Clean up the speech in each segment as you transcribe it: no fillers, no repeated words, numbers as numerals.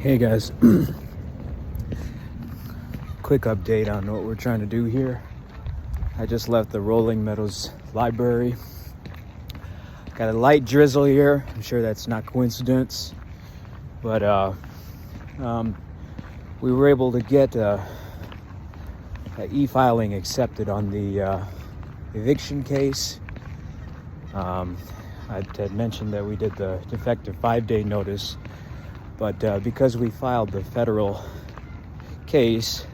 Hey guys, quick update on what we're trying to do here. I just left the Rolling Meadows library. Got a light drizzle here. I'm sure that's not coincidence, but we were able to get e-filing accepted on the eviction case. I had mentioned that we did the defective 5-day notice, but because we filed the federal case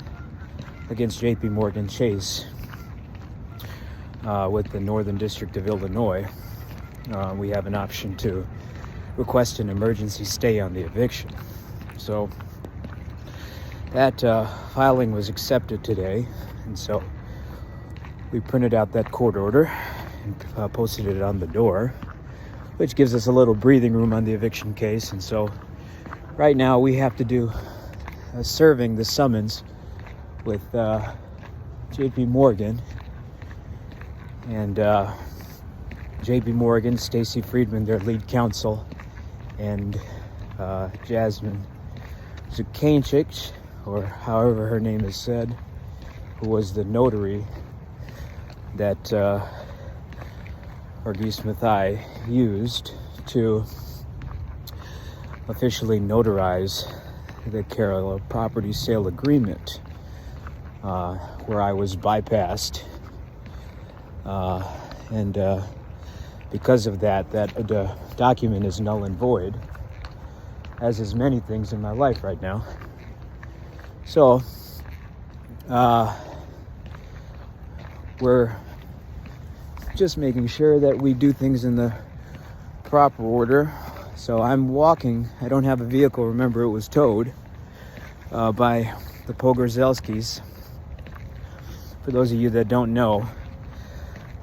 against J.P. Morgan Chase with the Northern District of Illinois, we have an option to request an emergency stay on the eviction. So that filing was accepted today, and so we printed out that court order and posted it on the door, which gives us a little breathing room on the eviction case. And so right now we have to do serving the summons with J.P. Morgan and J.P. Morgan, Stacy Friedman, their lead counsel, and Jasmine Zukanchik, or however her name is said, who was the notary that Varghese Mathai used to officially notarize the Kerala property sale agreement, where I was bypassed, and because of that document is null and void, as is many things in my life right now. So we're just making sure that we do things in the proper order. So I'm walking. I don't have a vehicle. Remember, it was towed by the Pogorzelskis. For those of you that don't know,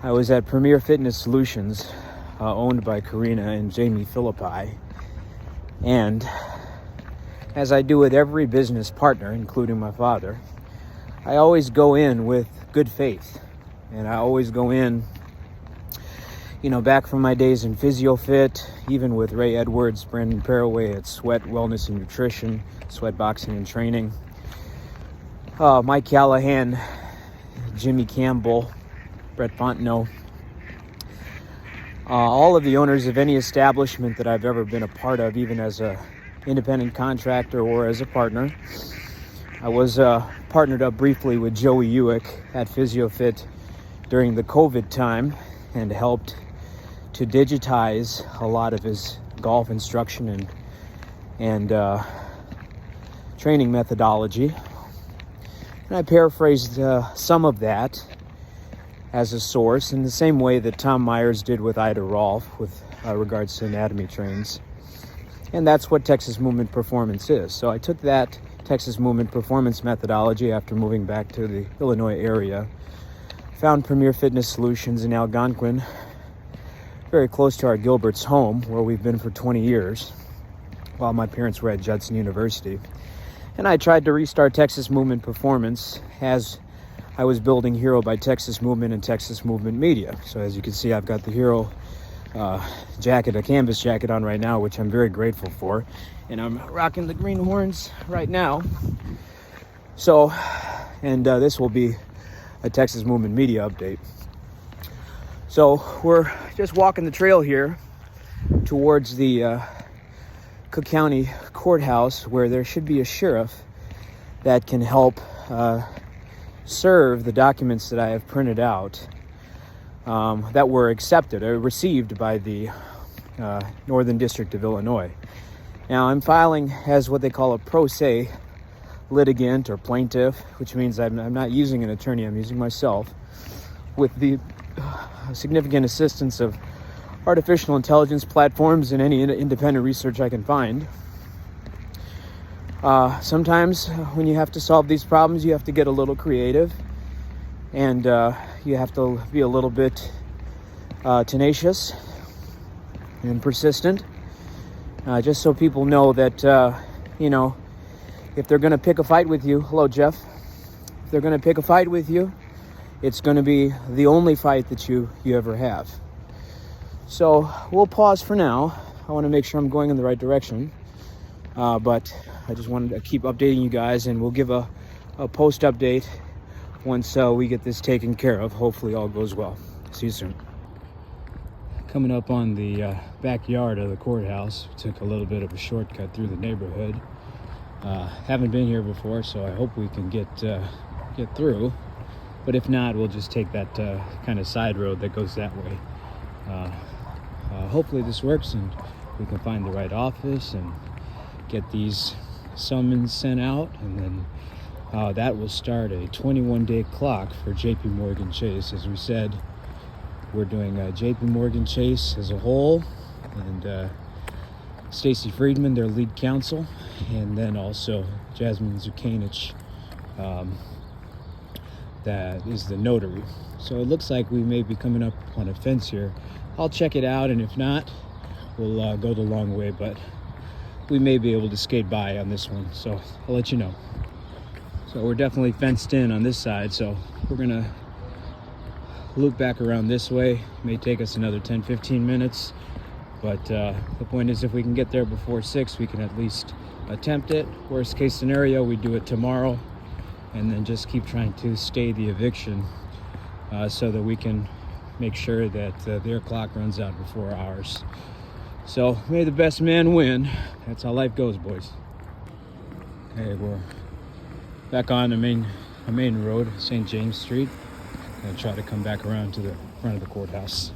I was at Premier Fitness Solutions, owned by Karina and Jamie Philippi. And as I do with every business partner, including my father, I always go in with good faith. And I always go in, back from my days in PhysioFit, even with Ray Edwards, Brandon Paraway at Sweat Wellness and Nutrition, Sweat Boxing and Training, Mike Callahan, Jimmy Campbell, Brett Fontenot, all of the owners of any establishment that I've ever been a part of, even as a independent contractor or as a partner. I was partnered up briefly with Joey Ewick at PhysioFit during the COVID time and helped to digitize a lot of his golf instruction and training methodology. And I paraphrased some of that as a source in the same way that Tom Myers did with Ida Rolf with regards to anatomy trains. And that's what Texas Movement Performance is. So I took that Texas Movement Performance methodology after moving back to the Illinois area, found Premier Fitness Solutions in Algonquin, very close to our Gilbert's home, where we've been for 20 years, while my parents were at Judson University. And I tried to restart Texas Movement Performance as I was building Hero by Texas Movement and Texas Movement Media. So as you can see, I've got the Hero jacket, a canvas jacket on right now, which I'm very grateful for. And I'm rocking the green horns right now. So, and this will be a Texas Movement Media update. So we're just walking the trail here towards the Cook County Courthouse, where there should be a sheriff that can help serve the documents that I have printed out that were accepted or received by the Northern District of Illinois. Now I'm filing as what they call a pro se litigant or plaintiff, which means I'm not using an attorney, I'm using myself, with the significant assistance of artificial intelligence platforms and any independent research I can find. Sometimes when you have to solve these problems, you have to get a little creative, and you have to be a little bit tenacious and persistent, just so people know that, if they're going to pick a fight with you, hello, Jeff, if they're going to pick a fight with you, it's going to be the only fight that you ever have. So we'll pause for now. I want to make sure I'm going in the right direction. But I just wanted to keep updating you guys, and we'll give a post update once we get this taken care of. Hopefully all goes well. See you soon. Coming up on the backyard of the courthouse. Took a little bit of a shortcut through the neighborhood. Haven't been here before, so I hope we can get through. But if not, we'll just take that kind of side road that goes that way. Hopefully this works and we can find the right office and get these summons sent out, and then that will start a 21-day clock for JP Morgan Chase. As we said, we're doing JP Morgan Chase as a whole, and Stacy Friedman, their lead counsel, and then also Jasmine Zukanich, that is the notary. So it looks like we may be coming up on a fence here. I'll check it out, and if not, we'll go the long way, but we may be able to skate by on this one, so I'll let you know. So we're definitely fenced in on this side, so we're gonna loop back around this way. It may take us another 10-15 minutes, but the point is, if we can get there before 6, we can at least attempt it. Worst case scenario, we do it tomorrow, and then just keep trying to stay the eviction so that we can make sure that their clock runs out before ours. So may the best man win. That's how life goes, boys. Okay, we're back on the main road, St. James Street. Gonna try to come back around to the front of the courthouse.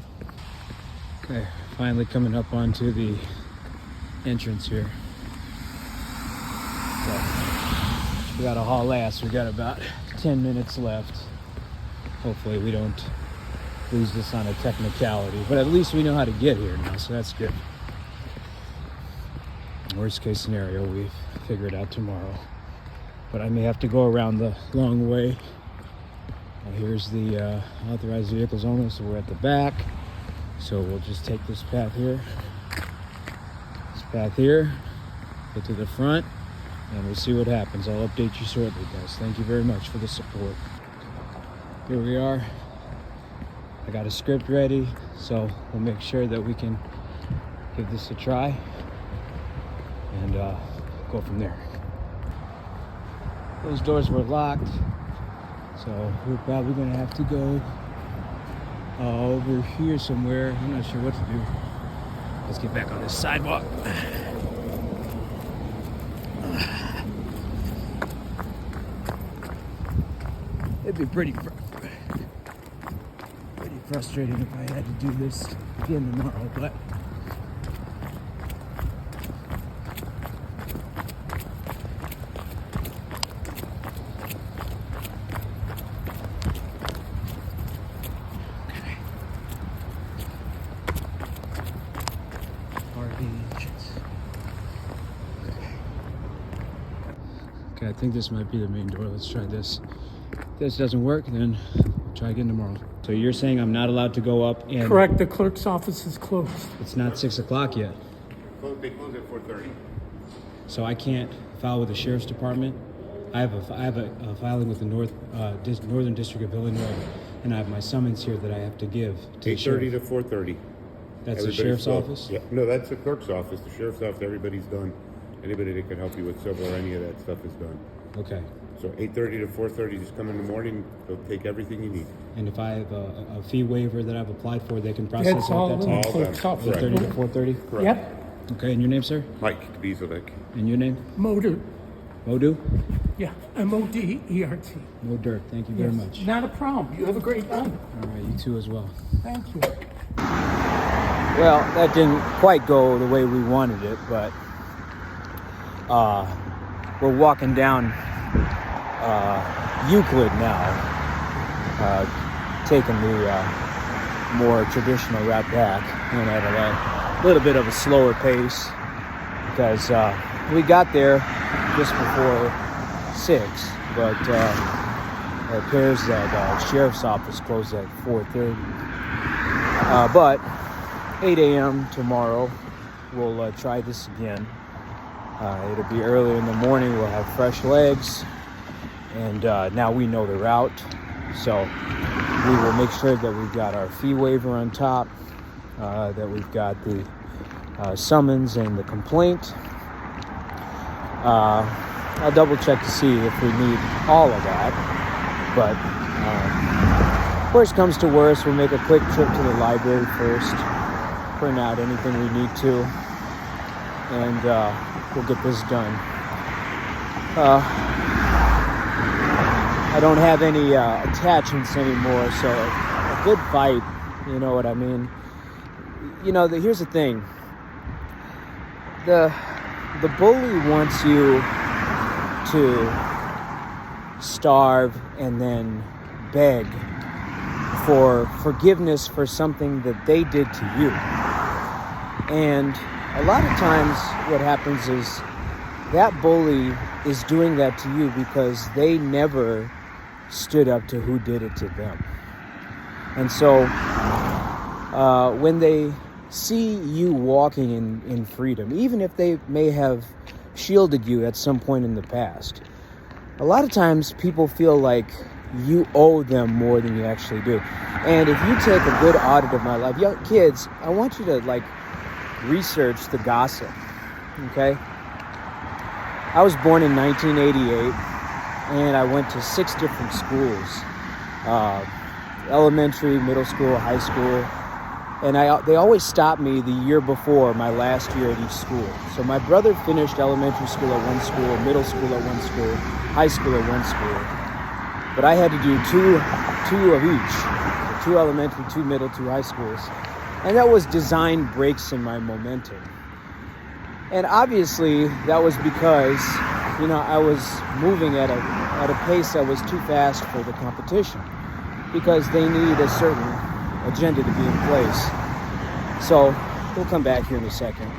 Okay, finally coming up onto the entrance here. So we got a haul ass. We got about 10 minutes left. Hopefully we don't lose this on a technicality, but at least we know how to get here now, so that's good. Worst case scenario, we figure it out tomorrow, but I may have to go around the long way. Here's the authorized vehicles only, so we're at the back, so we'll just take this path here, get to the front, and we'll see what happens. I'll update you shortly, guys. Thank you very much for the support. Here we are. I got a script ready, so we'll make sure that we can give this a try and go from there. Those doors were locked, so we're probably gonna have to go over here somewhere. I'm not sure what to do. Let's get back on this sidewalk. It'd be pretty frustrating if I had to do this again tomorrow, but okay, I think this might be the main door. Let's try this. If this doesn't work, then try again tomorrow. So you're saying I'm not allowed to go up and... Correct, the clerk's office is closed. It's not 6 o'clock yet. They close at 4:30. So I can't file with the Sheriff's Department. I have a filing with the Northern District of Illinois, and I have my summons here that I have to give to the 8:30 to 4:30. That's the Sheriff's office? Yeah. No, that's the clerk's office. The Sheriff's office, everybody's done. Anybody that can help you with civil or any of that stuff is done. Okay. So 8:30 to 4:30, just come in the morning. They'll take everything you need. And if I have a fee waiver that I've applied for, they can process That's it all at that in time? the clerk's office. 8:30 to 4:30? Correct. Yep, Okay, and your name, sir? Mike Kvizovic. And your name? Modu, Modu? yeah, M-O-D-E-R-T. Mo Dirt. Thank you very Yes. much. Not a problem, you have a great time. All right, you too as well. Thank you. Well, that didn't quite go the way we wanted it, but we're walking down Euclid now, taking the more traditional route back, and at a little bit of a slower pace, because we got there just before 6, but it appears that Sheriff's Office closed at 4:30. But 8 a.m. tomorrow, we'll try this again. It'll be early in the morning. We'll have fresh legs, and now we know the route, so we will make sure that we've got our fee waiver on top, that we've got the summons and the complaint, I'll double check to see if we need all of that. But worst comes to worst, we'll make a quick trip to the library first, print out anything we need to, and we'll get this done. I don't have any attachments anymore, so a good fight, you know what I mean? You know, here's the thing. The bully wants you to starve and then beg for forgiveness for something that they did to you. And a lot of times what happens is that bully is doing that to you because they never stood up to who did it to them. And so when they see you walking in freedom, even if they may have shielded you at some point in the past, a lot of times people feel like you owe them more than you actually do. And if you take a good audit of my life, young kids, I want you to research the gossip, okay? I was born in 1988, and I went to 6 different schools, elementary, middle school, high school, and they always stopped me the year before my last year at each school. So my brother finished elementary school at one school, middle school at one school, high school at one school, but I had to do two of each, 2 elementary, 2 middle, 2 high schools, and that was design breaks in my momentum. And obviously, that was because, I was moving at a pace that was too fast for the competition, because they need a certain agenda to be in place. So we'll come back here in a second.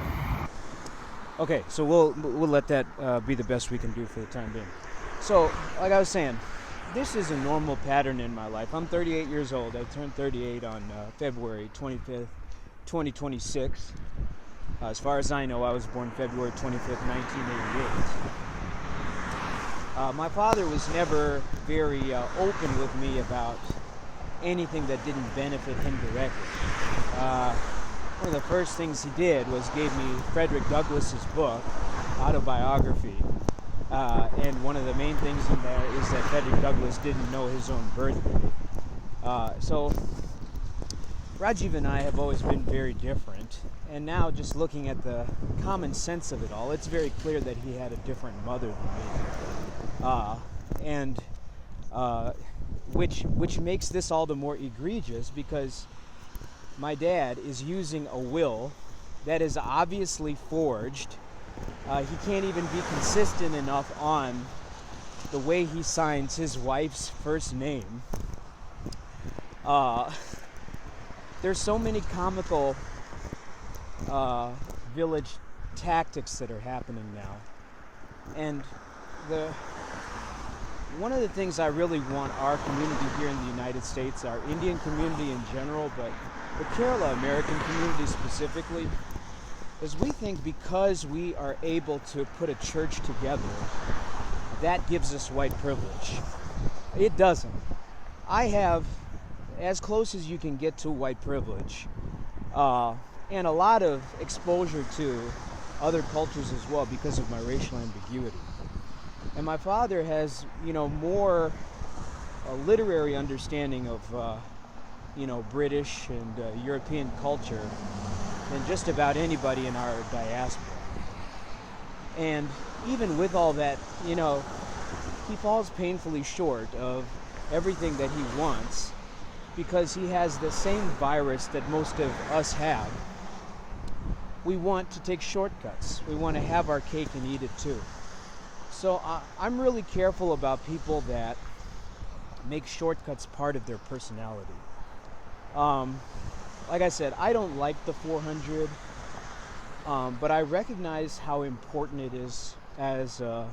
Okay, so we'll let that be the best we can do for the time being. So, like I was saying, this is a normal pattern in my life. I'm 38 years old. I turned 38 on February 25th, 2026. As far as I know, I was born February 25th, 1988. My father was never very open with me about anything that didn't benefit him directly. One of the first things he did was gave me Frederick Douglass's book, autobiography. And one of the main things in there is that Frederick Douglass didn't know his own birthday. So Rajiv and I have always been very different. And now, just looking at the common sense of it all, it's very clear that he had a different mother than me. Which makes this all the more egregious, because my dad is using a will that is obviously forged. He can't even be consistent enough on the way he signs his wife's first name. There's so many comical village tactics that are happening now. And one of the things I really want our community here in the United States, our Indian community in general, but the Kerala American community specifically, is we think because we are able to put a church together, that gives us white privilege. It doesn't. I have as close as you can get to white privilege, and a lot of exposure to other cultures as well because of my racial ambiguity. And my father has, more a literary understanding of, British and European culture than just about anybody in our diaspora. And even with all that, he falls painfully short of everything that he wants, because he has the same virus that most of us have. We want to take shortcuts. We want to have our cake and eat it too. So I'm really careful about people that make shortcuts part of their personality. Like I said, I don't like the 400, but I recognize how important it is as a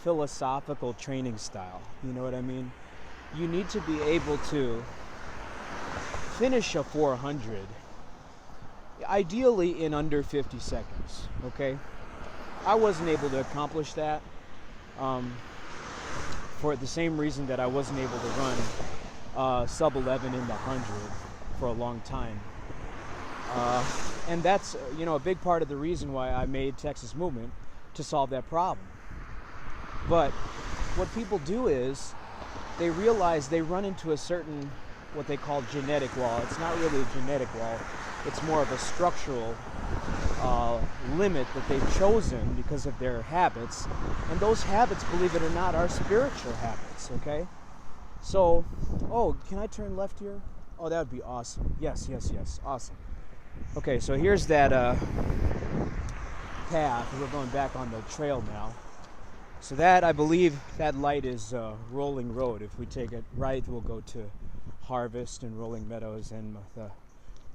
philosophical training style. You know what I mean? You need to be able to finish a 400, ideally in under 50 seconds, okay? I wasn't able to accomplish that for the same reason that I wasn't able to run sub 11 in the 100 for a long time. And that's, a big part of the reason why I made Texas Movement, to solve that problem. But what people do is they realize they run into a certain, what they call genetic wall. It's not really a genetic wall. It's more of a structural limit that they've chosen because of their habits. And those habits, believe it or not, are spiritual habits, okay? So, oh, can I turn left here? Oh, that would be awesome. Yes, awesome. Okay, so here's that path. We're going back on the trail now. So that, I believe, that light is Rolling Road. If we take it right, we'll go to Harvest and Rolling Meadows and the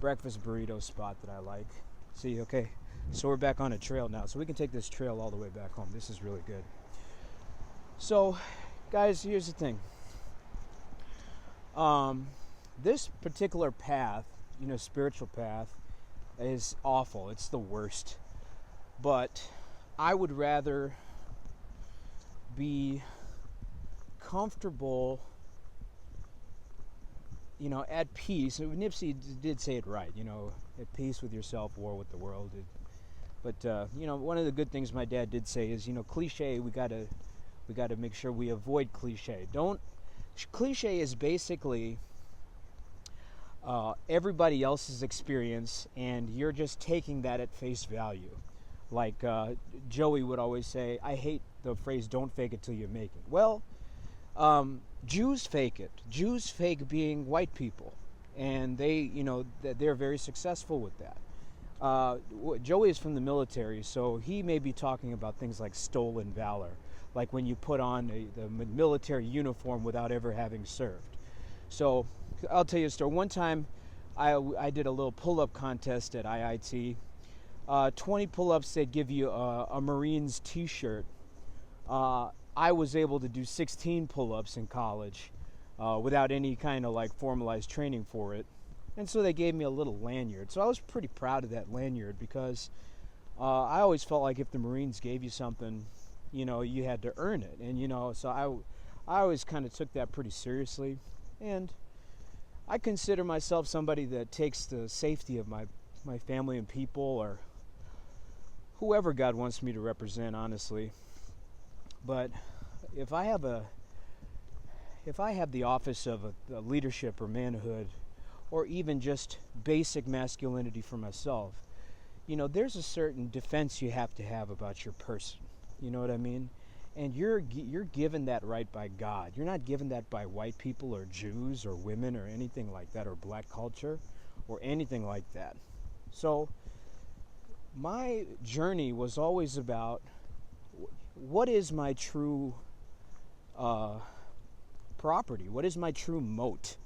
breakfast burrito spot that I like. See, okay, so we're back on a trail now. So we can take this trail all the way back home. This is really good. So, guys, here's the thing. This particular path, spiritual path, is awful. It's the worst. But I would rather be comfortable, at peace. Nipsey did say it right, at peace with yourself, war with the world. But one of the good things my dad did say is, cliche, we gotta make sure we avoid cliche. Cliche is basically everybody else's experience, and you're just taking that at face value. Like Joey would always say, I hate the phrase, don't fake it till you make it. Well, Jews fake it. Jews fake being white people. And they're very successful with that. Joey is from the military, so he may be talking about things like stolen valor, like when you put on the military uniform without ever having served. So I'll tell you a story. One time I did a little pull-up contest at IIT. 20 pull-ups, they'd give you a Marines t-shirt. I was able to do 16 pull-ups in college without any kind of formalized training for it. And so they gave me a little lanyard. So I was pretty proud of that lanyard because I always felt like if the Marines gave you something, you had to earn it. And, so I always kind of took that pretty seriously. And I consider myself somebody that takes the safety of my family and people, or whoever God wants me to represent, honestly. But if I have the office of a leadership or manhood, or even just basic masculinity for myself, there's a certain defense you have to have about your person. You know what I mean? And you're given that right by God. You're not given that by white people or Jews or women or anything like that, or black culture or anything like that. So my journey was always about what is my true property? What is my true moat?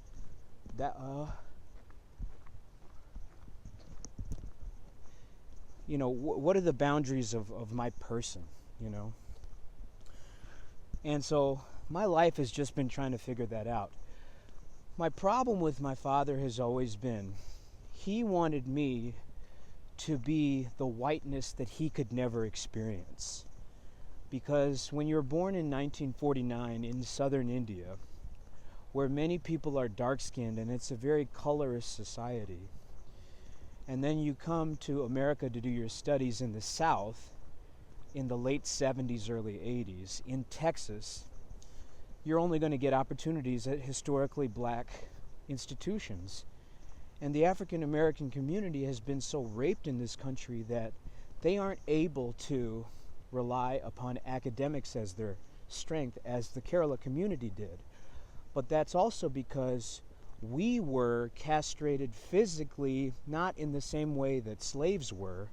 What are the boundaries of my person, And so my life has just been trying to figure that out. My problem with my father has always been, he wanted me to be the whiteness that he could never experience. Because when you're born in 1949 in southern India, where many people are dark-skinned and it's a very colorist society, and then you come to America to do your studies in the South in the late 70s, early 80s, in Texas, you're only going to get opportunities at historically black institutions. And the African American community has been so raped in this country that they aren't able to rely upon academics as their strength as the Kerala community did. But that's also because we were castrated physically, not in the same way that slaves were,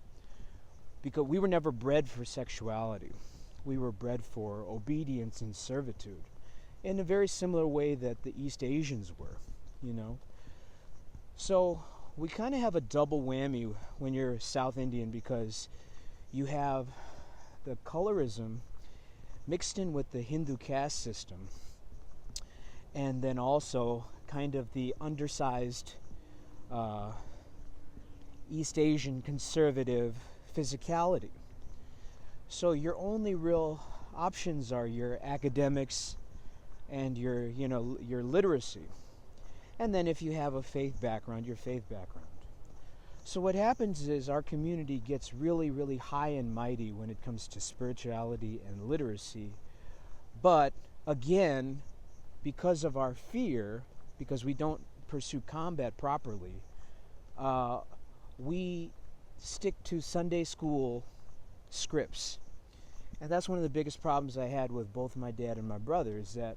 because we were never bred for sexuality. We were bred for obedience and servitude in a very similar way that the East Asians were, So we kind of have a double whammy when you're South Indian, because you have the colorism mixed in with the Hindu caste system, and then also kind of the undersized East Asian conservative physicality. So your only real options are your academics and your literacy. And then if you have a faith background, your faith background. So what happens is our community gets really, really high and mighty when it comes to spirituality and literacy. But again, because of our fear, because we don't pursue combat properly, we stick to Sunday school scripts. And that's one of the biggest problems I had with both my dad and my brother, is that,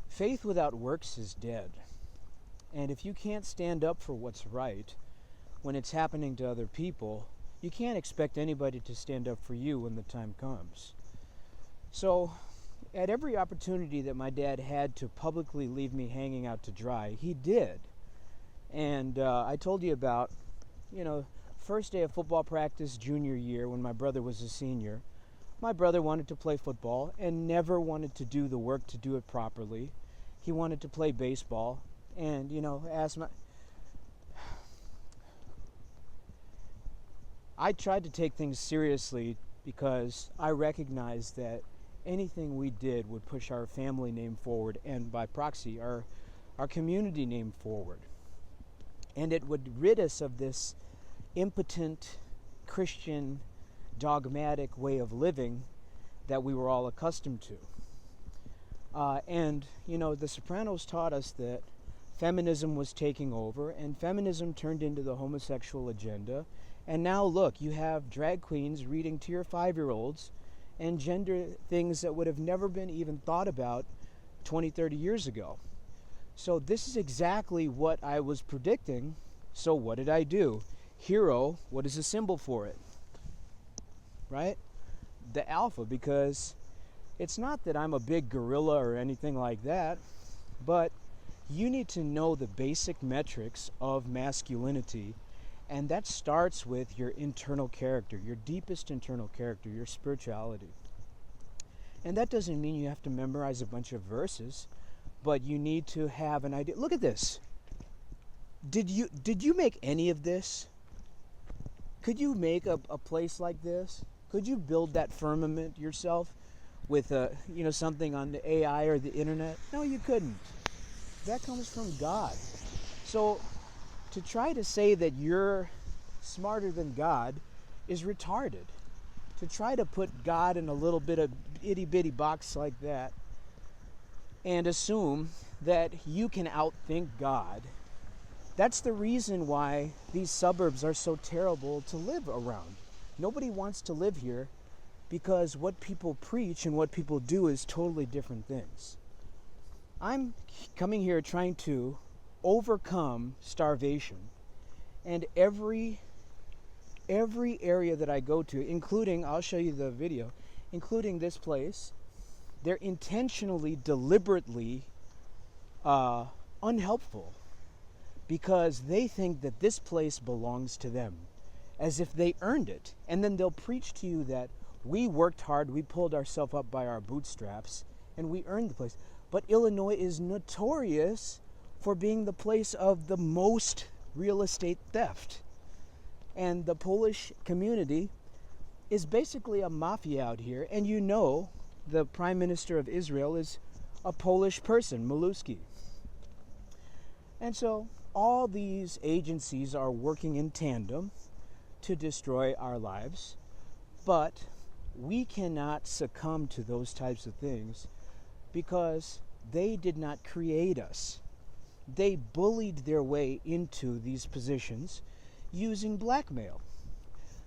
faith without works is dead. And if you can't stand up for what's right when it's happening to other people, you can't expect anybody to stand up for you when the time comes. So, at every opportunity that my dad had to publicly leave me hanging out to dry, he did. And I told you about, first day of football practice junior year when my brother was a senior. My brother wanted to play football and never wanted to do the work to do it properly. He wanted to play baseball and, I tried to take things seriously because I recognized that anything we did would push our family name forward and by proxy our community name forward. And it would rid us of this impotent Christian dogmatic way of living that we were all accustomed to. The Sopranos taught us that feminism was taking over, and feminism turned into the homosexual agenda. And now look, you have drag queens reading to your 5-year-olds and gender things that would have never been even thought about 20, 30 years ago. So this is exactly what I was predicting. So what did I do? Hero, what is the symbol for it? Right? The alpha, because it's not that I'm a big gorilla or anything like that, but you need to know the basic metrics of masculinity, and that starts with your internal character, your deepest internal character, your spirituality. And that doesn't mean you have to memorize a bunch of verses, but you need to have an idea. Look at this. Did you make any of this? Could you make a place like this? Could you build that firmament yourself with something on the AI or the internet? No, you couldn't. That comes from God. So to try to say that you're smarter than God is retarded. To try to put God in a little bit of itty-bitty box like that and assume that you can outthink God, that's the reason why these suburbs are so terrible to live around. Nobody wants to live here because what people preach and what people do is totally different things. I'm coming here trying to overcome starvation, and every area that I go to, including, I'll show you the video, including this place, they're intentionally, deliberately unhelpful because they think that this place belongs to them, as if they earned it. And then they'll preach to you that we worked hard, we pulled ourselves up by our bootstraps, and we earned the place. But Illinois is notorious for being the place of the most real estate theft. And the Polish community is basically a mafia out here. And the Prime Minister of Israel is a Polish person, Maluski. And so all these agencies are working in tandem to destroy our lives. But we cannot succumb to those types of things because they did not create us. They bullied their way into these positions using blackmail.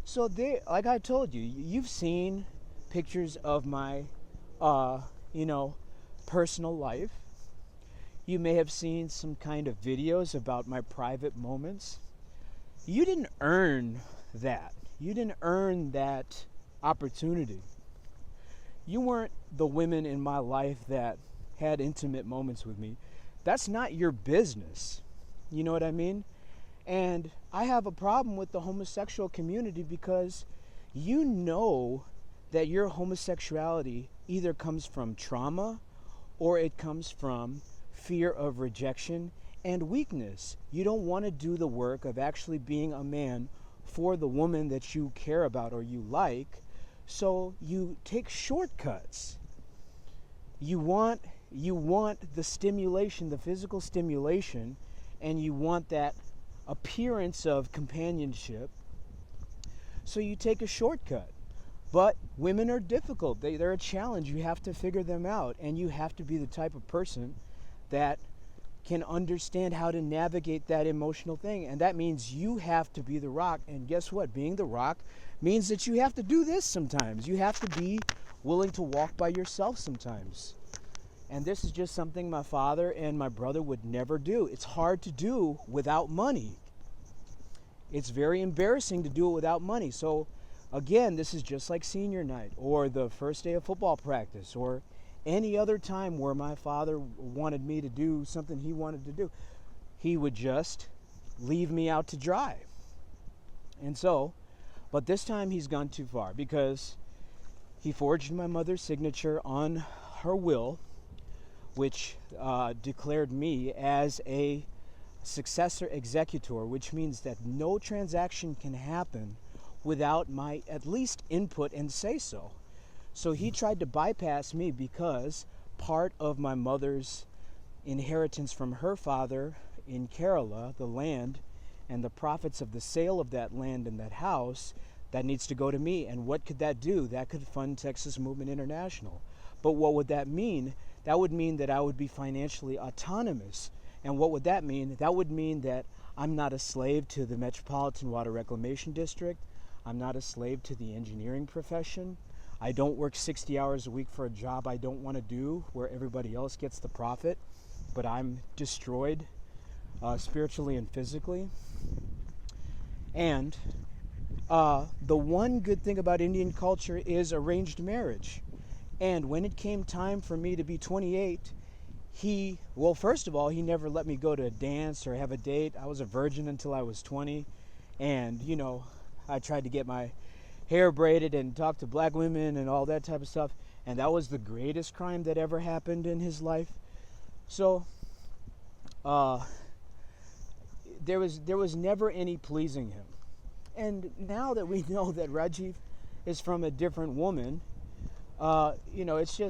So like I told you, you've seen pictures of my, personal life. You may have seen some kind of videos about my private moments. You didn't earn that. You didn't earn that opportunity. You weren't the women in my life that had intimate moments with me. That's not your business. You know what I mean? And I have a problem with the homosexual community because you know that your homosexuality either comes from trauma or it comes from fear of rejection and weakness. You don't want to do the work of actually being a man for the woman that you care about or you like, so you take shortcuts. You want the stimulation, the physical stimulation, and you want that appearance of companionship, so you take a shortcut. But women are difficult. They're a challenge. You have to figure them out, and you have to be the type of person that can understand how to navigate that emotional thing. And that means you have to be the rock. And guess what? Being the rock means that you have to do this sometimes. You have to be willing to walk by yourself sometimes. And this is just something my father and my brother would never do. It's hard to do without money. It's very embarrassing to do it without money. So again, this is just like senior night or the first day of football practice or any other time where my father wanted me to do something he wanted to do. He would just leave me out to dry. And so, but this time he's gone too far, because he forged my mother's signature on her will, which declared me as a successor executor, which means that no transaction can happen without my at least input and say so. So he tried to bypass me, because part of my mother's inheritance from her father in Kerala, the land, and the profits of the sale of that land and that house, that needs to go to me. And what could that do? That could fund Texas Movement International. But what would that mean? That would mean that I would be financially autonomous. And what would that mean? That would mean that I'm not a slave to the Metropolitan Water Reclamation District. I'm not a slave to the engineering profession. I don't work 60 hours a week for a job I don't want to do, where everybody else gets the profit, but I'm destroyed spiritually and physically. And the one good thing about Indian culture is arranged marriage. And when it came time for me to be 28, well, first of all, he never let me go to a dance or have a date. I was a virgin until I was 20. And, you know, I tried to get my hair braided and talk to black women and all that type of stuff. And that was the greatest crime that ever happened in his life. So, there was never any pleasing him. And now that we know that Rajiv is from a different woman, you know, it's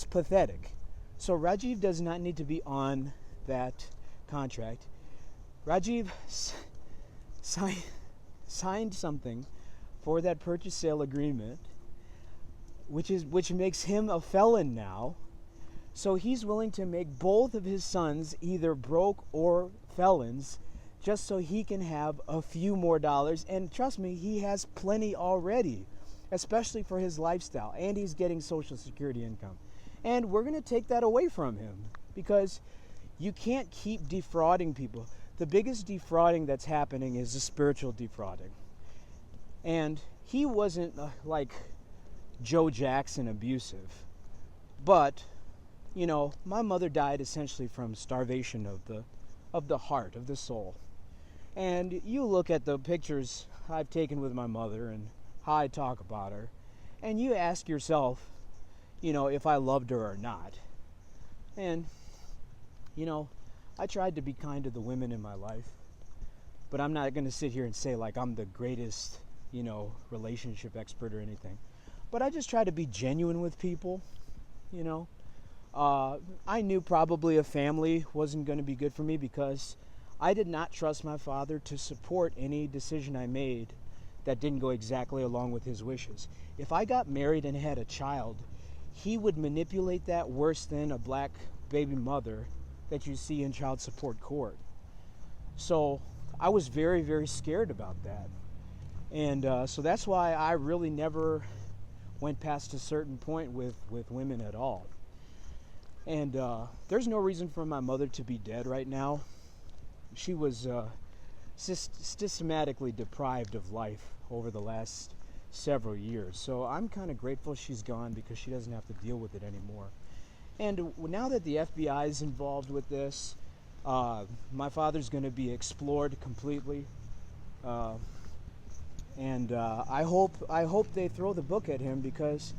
pathetic. So Rajiv does not need to be on that contract. Rajiv signed something for that purchase sale agreement, which makes him a felon now. So he's willing to make both of his sons either broke or felons, just so he can have a few more dollars. And trust me, he has plenty already, especially for his lifestyle, and he's getting Social Security income. And we're going to take that away from him, because you can't keep defrauding people. The biggest defrauding that's happening is the spiritual defrauding. And he wasn't like Joe Jackson abusive, but, you know, my mother died essentially from starvation of the heart, of the soul. And you look at the pictures I've taken with my mother and how I talk about her, and you ask yourself, you know, if I loved her or not. And, you know, I tried to be kind to the women in my life, but I'm not going to sit here and say like I'm the greatest, you know, relationship expert or anything. But I just try to be genuine with people, you know. I knew probably a family wasn't going to be good for me, because I did not trust my father to support any decision I made that didn't go exactly along with his wishes. If I got married and had a child, he would manipulate that worse than a black baby mother that you see in child support court. So I was very, very scared about that. And so that's why I really never went past a certain point with women at all. And there's no reason for my mother to be dead right now. She was systematically deprived of life over the last several years. So I'm kind of grateful she's gone, because she doesn't have to deal with it anymore. And now that the FBI is involved with this, my father's going to be explored completely. And I hope they throw the book at him, because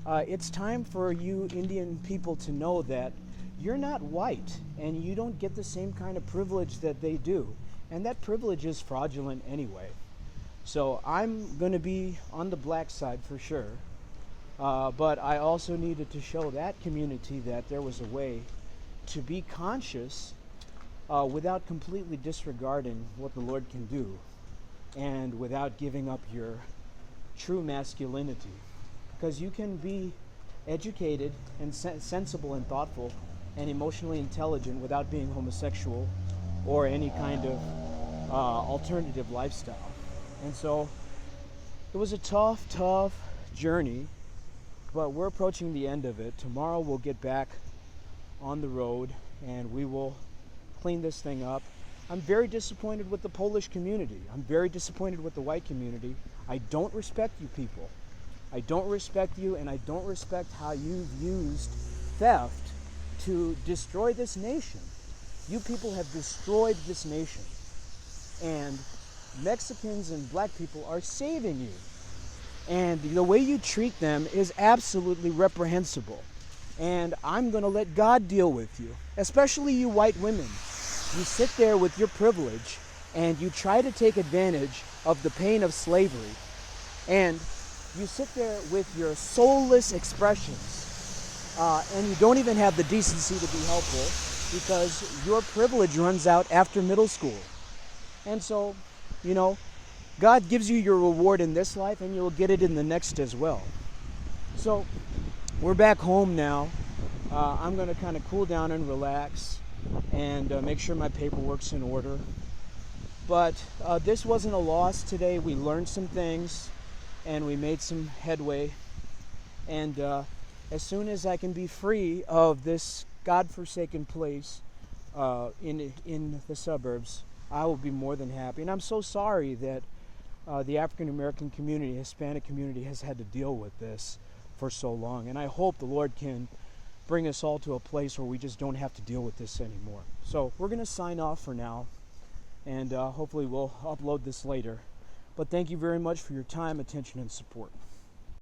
it's time for you Indian people to know that you're not white and you don't get the same kind of privilege that they do. And that privilege is fraudulent anyway. So I'm going to be on the black side for sure. But I also needed to show that community that there was a way to be conscious without completely disregarding what the Lord can do, and without giving up your true masculinity. Because you can be educated and sensible and thoughtful and emotionally intelligent without being homosexual or any kind of alternative lifestyle. And so it was a tough journey, but we're approaching the end of it. Tomorrow we'll get back on the road and we will clean this thing up. I'm very disappointed with the Polish community. I'm very disappointed with the white community. I don't respect you people. I don't respect you, and I don't respect how you've used theft to destroy this nation. You people have destroyed this nation. And Mexicans and black people are saving you. And the way you treat them is absolutely reprehensible. And I'm going to let God deal with you, especially you white women. You sit there with your privilege and you try to take advantage of the pain of slavery. And you sit there with your soulless expressions, and you don't even have the decency to be helpful because your privilege runs out after middle school. And so, you know, God gives you your reward in this life and you'll get it in the next as well. So we're back home now. I'm going to kind of cool down and relax and make sure my paperwork's in order. But this wasn't a loss today. We learned some things and we made some headway. And as soon as I can be free of this godforsaken place in the suburbs, I will be more than happy. And I'm so sorry that the African American community, Hispanic community has had to deal with this for so long. And I hope the Lord can bring us all to a place where we just don't have to deal with this anymore. So we're going to sign off for now, and hopefully we'll upload this later. But thank you very much for your time, attention, and support.